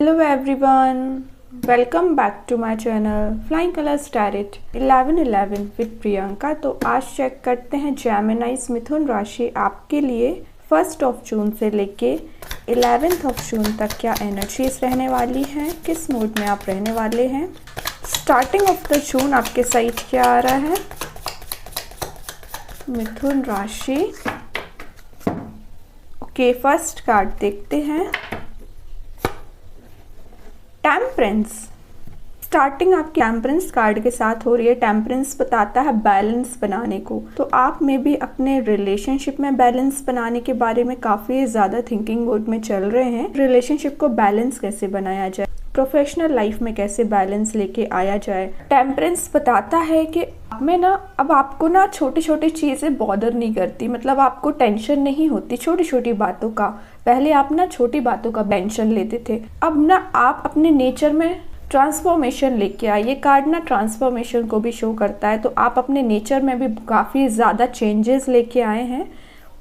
Hello everyone, welcome back to my channel Flying Colors Tarot 1111 with Priyanka. तो आज check करते हैं जेमिनाइज मिथुन राशि आपके लिए 1 जून से लेके 11 जून तक क्या एनर्जीज रहने वाली हैं, किस मूड में आप रहने वाले हैं। स्टार्टिंग ऑफ द जून आपके साइड क्या आ रहा है, मिथुन राशि। ओके, फर्स्ट कार्ड देखते हैं, टेम्परेंस। स्टार्टिंग आपकी टेम्परेंस कार्ड के साथ हो रही है। टेम्परेंस बताता है बैलेंस बनाने को, तो आप में भी अपने रिलेशनशिप में बैलेंस बनाने के बारे में काफ़ी ज़्यादा थिंकिंग मोड में चल रहे हैं। रिलेशनशिप को बैलेंस कैसे बनाया जाए, प्रोफेशनल लाइफ में कैसे बैलेंस लेके आया जाए। टेम्परेंस बताता है कि में ना अब आपको ना छोटी छोटी चीज़ें बॉदर नहीं करती, मतलब आपको टेंशन नहीं होती छोटी छोटी बातों का। पहले आप ना छोटी बातों का टेंशन लेते थे, अब ना आप अपने नेचर में ट्रांसफॉर्मेशन लेके आए। ये कार्ड ना ट्रांसफॉर्मेशन को भी शो करता है, तो आप अपने नेचर में भी काफ़ी ज़्यादा चेंजेस लेके आए हैं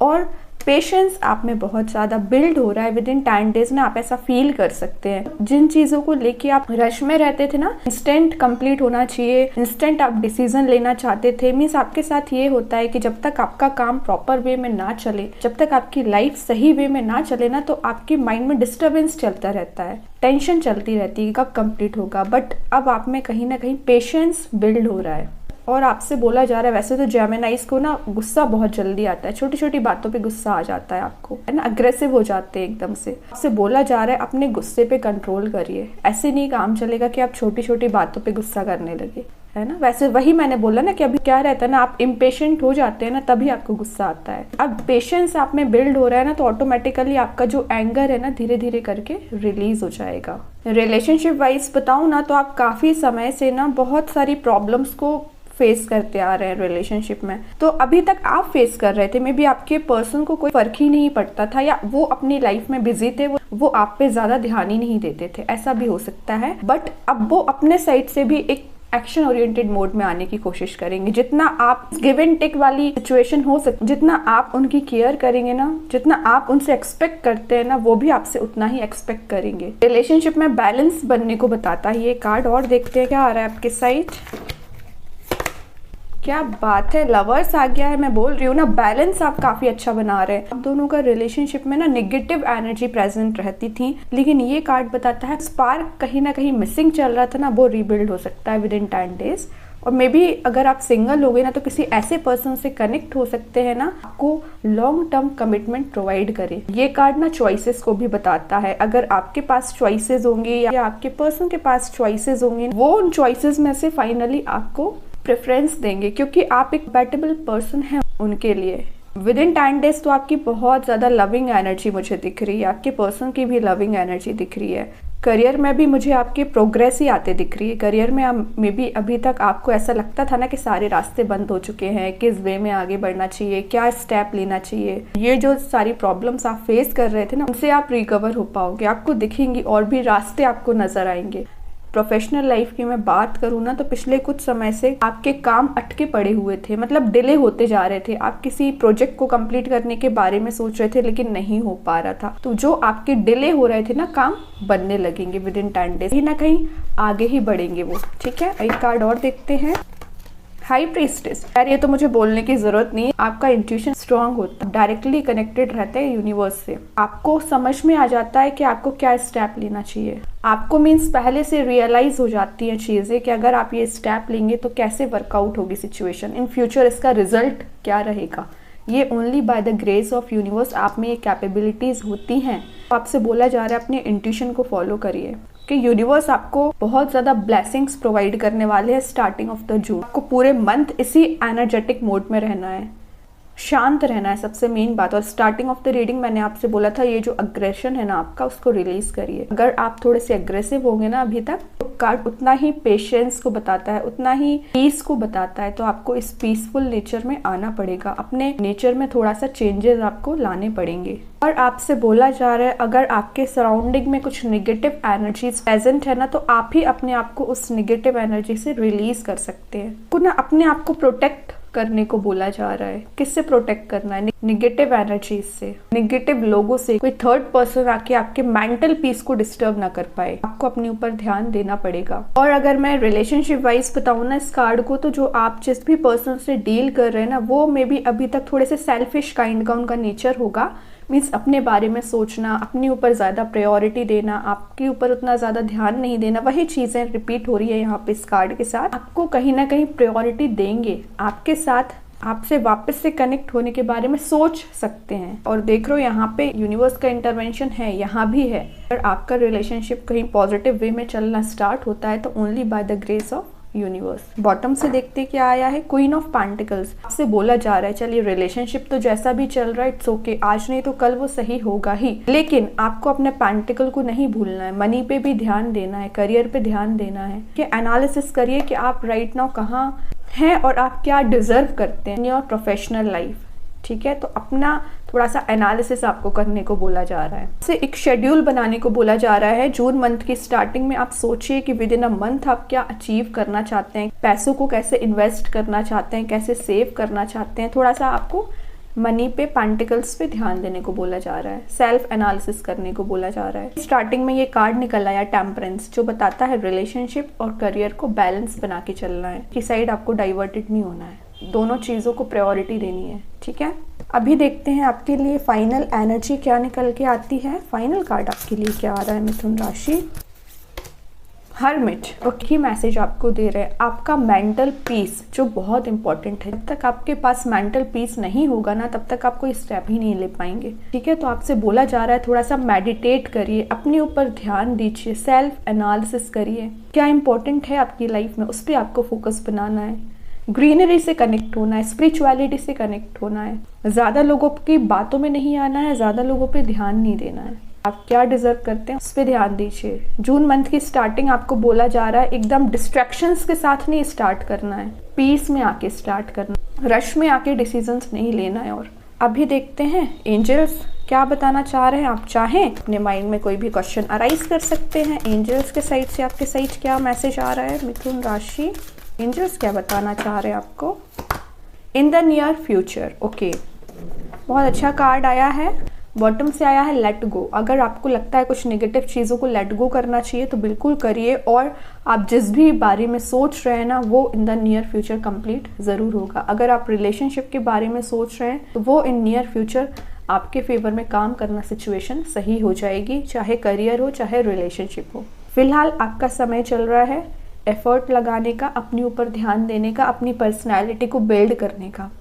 और पेशेंस आप में बहुत ज़्यादा बिल्ड हो रहा है। विद इन 10 डेज ना आप ऐसा फील कर सकते हैं। जिन चीज़ों को लेके आप रश में रहते थे ना, इंस्टेंट कंप्लीट होना चाहिए, इंस्टेंट आप डिसीजन लेना चाहते थे, मीन्स आपके साथ ये होता है कि जब तक आपका काम प्रॉपर वे में ना चले, जब तक आपकी लाइफ सही वे में ना चले ना, तो आपके माइंड में डिस्टर्बेंस चलता रहता है, टेंशन चलती रहती है कब कंप्लीट होगा। बट अब आप में कहीं ना कहीं पेशेंस बिल्ड हो रहा है और आपसे बोला जा रहा है। वैसे तो जेमिनाइज को ना गुस्सा बहुत जल्दी आता है, छोटी छोटी बातों पे गुस्सा आ जाता है आपको, है ना, अग्रेसिव हो जाते हैं एकदम से। आपसे बोला जा रहा है अपने गुस्से पे कंट्रोल करिए, ऐसे नहीं काम चलेगा कि आप छोटी छोटी बातों पे गुस्सा करने लगे, है ना। वैसे वही मैंने बोला ना कि अभी क्या रहता है ना, आप इम्पेशेंट हो जाते हैं ना, तभी आपको गुस्सा आता है। अब पेशेंस आप में बिल्ड हो रहा है ना, तो ऑटोमेटिकली आपका जो एंगर है ना धीरे धीरे करके रिलीज हो जाएगा। रिलेशनशिप वाइज बताऊं ना, तो आप काफी समय से ना बहुत सारी प्रॉब्लम्स को फेस करते आ रहे हैं रिलेशनशिप में। तो अभी तक आप फेस कर रहे थे, मे बी आपके पर्सन को कोई फर्क ही नहीं पड़ता था, या वो अपनी लाइफ में बिजी थे, वो आप पे ज्यादा ध्यान ही नहीं देते थे, ऐसा भी हो सकता है। बट अब वो अपने साइड से भी एक एक्शन ओरिएंटेड मोड में आने की कोशिश करेंगे। जितना आप गिव एंड टेक वाली सिचुएशन हो सकती, जितना आप उनकी केयर करेंगे ना, जितना आप उनसे एक्सपेक्ट करते हैं ना, वो भी आपसे उतना ही एक्सपेक्ट करेंगे। रिलेशनशिप में बैलेंस बनने को बताता है ये कार्ड। और देखते हैं क्या आ रहा है आपके साइड। क्या बात है, लवर्स आ गया है। मैं बोल रही हूँ ना, बैलेंस आप काफी अच्छा बना रहे हैं। आप दोनों का रिलेशनशिप में ना नेगेटिव एनर्जी प्रेजेंट रहती थी, लेकिन ये कार्ड बताता है स्पार्क कहीं ना कहीं मिसिंग चल रहा था ना, वो रीबिल्ड हो सकता है विद इन 10 डेज। और मे बी अगर आप सिंगल हो गए ना, तो किसी ऐसे पर्सन से कनेक्ट हो सकते हैं ना, आपको लॉन्ग टर्म कमिटमेंट प्रोवाइड करे। ये कार्ड ना चॉइसेस को भी बताता है। अगर आपके पास चॉइसेस होंगे या आपके पर्सन के पास चॉइसेस होंगे, वो उन चॉइसेस में से फाइनली आपको प्रेफरेंस देंगे, क्योंकि आप एक कंपैटिबल पर्सन हैं उनके लिए। विद इन 10 डेज तो आपकी बहुत ज़्यादा लविंग एनर्जी मुझे दिख रही है, आपके पर्सन की भी लविंग एनर्जी दिख रही है। करियर में भी मुझे आपकी प्रोग्रेस ही आते दिख रही है। करियर में मे बी अभी तक आपको ऐसा लगता था ना कि सारे रास्ते बंद हो चुके हैं, किस वे में आगे बढ़ना चाहिए, क्या स्टेप लेना चाहिए। ये जो सारी प्रॉब्लम्स आप फेस कर रहे थे ना, उनसे आप रिकवर हो पाओगे, आपको दिखेंगी और भी रास्ते आपको नजर आएंगे। प्रोफेशनल लाइफ की मैं बात करूँ ना, तो पिछले कुछ समय से आपके काम अटके पड़े हुए थे, मतलब डिले होते जा रहे थे। आप किसी प्रोजेक्ट को कंप्लीट करने के बारे में सोच रहे थे, लेकिन नहीं हो पा रहा था। तो जो आपके डिले हो रहे थे ना, काम बनने लगेंगे विद इन 10 डेज, कहीं ना कहीं आगे ही बढ़ेंगे वो। ठीक है, एक कार्ड और देखते हैं, हाई प्रीस्टेस। यार ये तो मुझे बोलने की जरूरत नहीं है, आपका इंट्यूशन स्ट्रांग होता है, डायरेक्टली कनेक्टेड रहते हैं यूनिवर्स से। आपको समझ में आ जाता है कि आपको क्या स्टेप लेना चाहिए। आपको मीन्स पहले से रियलाइज हो जाती हैं चीजें कि अगर आप ये स्टेप लेंगे तो कैसे वर्कआउट होगी सिचुएशन, इन फ्यूचर इसका रिजल्ट क्या रहेगा। ये only by the grace of universe आप में ये कैपेबिलिटीज होती हैं। आपसे बोला जा रहा है अपने इंट्यूशन को फॉलो करिए कि यूनिवर्स आपको बहुत ज़्यादा ब्लेसिंग्स प्रोवाइड करने वाले हैं स्टार्टिंग ऑफ द जून। आपको पूरे मंथ इसी एनर्जेटिक मोड में रहना है, शांत रहना है, सबसे मेन बात। और स्टार्टिंग ऑफ द रीडिंग मैंने आपसे बोला था, ये जो अग्रेशन है ना आपका, उसको रिलीज करिए। अगर आप थोड़े से अग्रेसिव होंगे ना अभी तक, तो कार्ड उतना ही पेशेंस को बताता है, उतना ही पीस को बताता है। तो आपको इस पीसफुल नेचर में आना पड़ेगा, अपने नेचर में थोड़ा सा चेंजेस आपको लाने पड़ेंगे। और आपसे बोला जा रहा है अगर आपके सराउंडिंग में कुछ निगेटिव एनर्जीज प्रेजेंट है ना, तो आप ही अपने आप को उस निगेटिव एनर्जी से रिलीज कर सकते हैं। को ना अपने आप को प्रोटेक्ट करने को बोला जा रहा है। किससे प्रोटेक्ट करना है? निगेटिव एनर्जी से, निगेटिव लोगों से। कोई थर्ड पर्सन आके आपके मेंटल पीस को डिस्टर्ब ना कर पाए। आपको अपने ऊपर ध्यान देना पड़ेगा। और अगर मैं रिलेशनशिप वाइज बताऊं ना इस कार्ड को, तो जो आप जिस भी पर्सन से डील कर रहे हैं ना, वो मे बी अभी तक थोड़े से सेल्फिश काइंड का उनका नेचर होगा। मीन्स अपने बारे में सोचना, अपने ऊपर ज़्यादा प्रायोरिटी देना, आपके ऊपर उतना ज़्यादा ध्यान नहीं देना, वही चीज़ें रिपीट हो रही है यहाँ पे इस कार्ड के साथ। आपको कहीं ना कहीं प्रायोरिटी देंगे, आपके साथ आपसे वापस से कनेक्ट होने के बारे में सोच सकते हैं। और देख रहे हो यहाँ पे यूनिवर्स का इंटरवेंशन है, यहाँ भी है। अगर आपका रिलेशनशिप कहीं पॉजिटिव वे में चलना स्टार्ट होता है तो only by the grace of universe. Bottom से देखते क्या आया है, क्वीन ऑफ पेंटिकल्स। आपसे बोला जा रहा है चलिए रिलेशनशिप तो जैसा भी चल रहा है इट्स ओके, आज नहीं तो कल वो सही होगा ही, लेकिन आपको अपने पेंटिकल को नहीं भूलना है। मनी पे भी ध्यान देना है, करियर पे ध्यान देना है। कि एनालिसिस करिए कि आप राइट नाउ कहाँ हैं और आप क्या डिजर्व करते हैं इन योर प्रोफेशनल लाइफ। ठीक है, तो अपना थोड़ा सा एनालिसिस आपको करने को बोला जा रहा है। से एक शेड्यूल बनाने को बोला जा रहा है। जून मंथ की स्टार्टिंग में आप सोचिए कि विद इन अ मंथ आप क्या अचीव करना चाहते हैं, पैसों को कैसे इन्वेस्ट करना चाहते हैं, कैसे सेव करना चाहते हैं। थोड़ा सा आपको मनी पे, पेंटिकल्स पे ध्यान देने को बोला जा रहा है। सेल्फ एनालिसिस करने को बोला जा रहा है। स्टार्टिंग में ये कार्ड निकल आया टेम्परेंस, जो बताता है रिलेशनशिप और करियर को बैलेंस बना के चलना है। कि साइड आपको डाइवर्टेड नहीं होना है, दोनों चीज़ों को प्रायोरिटी देनी है। ठीक है, अभी देखते हैं आपके लिए फाइनल एनर्जी क्या निकल के आती है। फाइनल कार्ड आपके लिए क्या आ रहा है मिथुन राशि? हर्मिट। ओके, मैसेज आपको दे रहे हैं आपका मेंटल पीस, जो बहुत इंपॉर्टेंट है। जब तक आपके पास मेंटल पीस नहीं होगा ना, तब तक आप कोई स्टेप ही नहीं ले पाएंगे। ठीक है, तो आपसे बोला जा रहा है थोड़ा सा मेडिटेट करिए, अपने ऊपर ध्यान दीजिए, सेल्फ एनालिसिस करिए। क्या इंपॉर्टेंट है आपकी लाइफ में, उस पर आपको फोकस बनाना है। ग्रीनरी से कनेक्ट होना है, स्पिरिचुअलिटी से कनेक्ट होना है। ज़्यादा लोगों की बातों में नहीं आना है, ज़्यादा लोगों पे ध्यान नहीं देना है। आप क्या डिजर्व करते हैं उस पर ध्यान दीजिए। जून मंथ की स्टार्टिंग आपको बोला जा रहा है एकदम डिस्ट्रैक्शंस के साथ नहीं स्टार्ट करना है, पीस में आके स्टार्ट करना, रश में आके डिसीजंस नहीं लेना है। और अभी देखते हैं एंजल्स क्या बताना चाह रहे हैं। आप चाहें अपने माइंड में कोई भी क्वेश्चन अराइज कर सकते हैं। एंजल्स के साइड से आपके साइड क्या मैसेज आ रहा है मिथुन राशि? एंजल्स क्या बताना चाह रहे हैं आपको in the near future? Okay, बहुत अच्छा कार्ड आया है। बॉटम से आया है लेट गो। अगर आपको लगता है कुछ नेगेटिव चीज़ों को लेट गो करना चाहिए तो बिल्कुल करिए। और आप जिस भी बारे में सोच रहे हैं ना, वो in the near future complete ज़रूर होगा। अगर आप रिलेशनशिप के बारे में सोच रहे हैं तो वो इन नियर फ्यूचर आपके फेवर में काम करना, सिचुएशन सही हो जाएगी, चाहे करियर हो चाहे रिलेशनशिप हो। फिलहाल आपका समय चल रहा है एफर्ट लगाने का, अपने ऊपर ध्यान देने का, अपनी पर्सनैलिटी को बिल्ड करने का।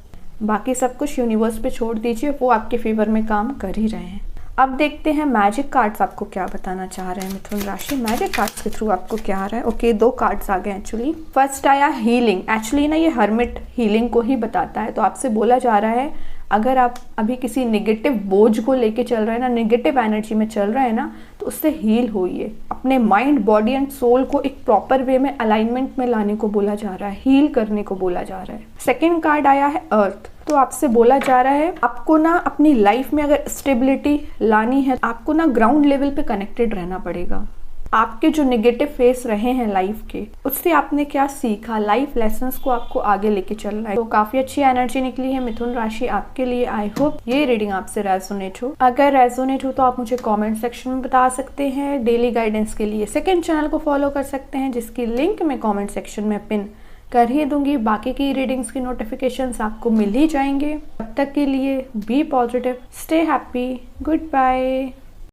बाकी सब कुछ यूनिवर्स पे छोड़ दीजिए, वो आपके फेवर में काम कर ही रहे हैं। अब देखते हैं मैजिक कार्ड्स आपको क्या बताना चाह रहे हैं मिथुन राशि। मैजिक कार्ड्स के थ्रू आपको क्या आ रहा है? ओके, दो कार्ड्स आ गए एक्चुअली। फर्स्ट आया हीलिंग। एक्चुअली ना ये हर्मिट हीलिंग को ही बताता है। तो आपसे बोला जा रहा है अगर आप अभी किसी नेगेटिव बोझ को लेके चल रहे हैं ना, नेगेटिव एनर्जी में चल रहे हैं ना, तो उससे हील होइए। अपने माइंड, बॉडी एंड सोल को एक प्रॉपर वे में अलाइनमेंट में लाने को बोला जा रहा है, हील करने को बोला जा रहा है। सेकेंड कार्ड आया है अर्थ। तो आपसे बोला जा रहा है आपको ना अपनी लाइफ में अगर स्टेबिलिटी लानी है, आपको ना ग्राउंड लेवल पे कनेक्टेड रहना पड़ेगा। आपके जो नेगेटिव फेस रहे हैं लाइफ के, उससे आपने क्या सीखा, लाइफ लेसन्स को आपको आगे लेके चलना है। तो काफी अच्छी एनर्जी निकली है मिथुन राशि आपके लिए। आई होप ये रीडिंग आपसे रेजोनेट हो। अगर रेजोनेट हो तो आप मुझे कमेंट सेक्शन में बता सकते हैं। डेली गाइडेंस के लिए सेकंड चैनल को फॉलो कर सकते हैं, जिसकी लिंक मैं कमेंट सेक्शन में पिन कर ही दूंगी। बाकी की रीडिंग्स की नोटिफिकेशंस आपको मिल ही जाएंगे। तब तक के लिए be positive, stay happy, good bye.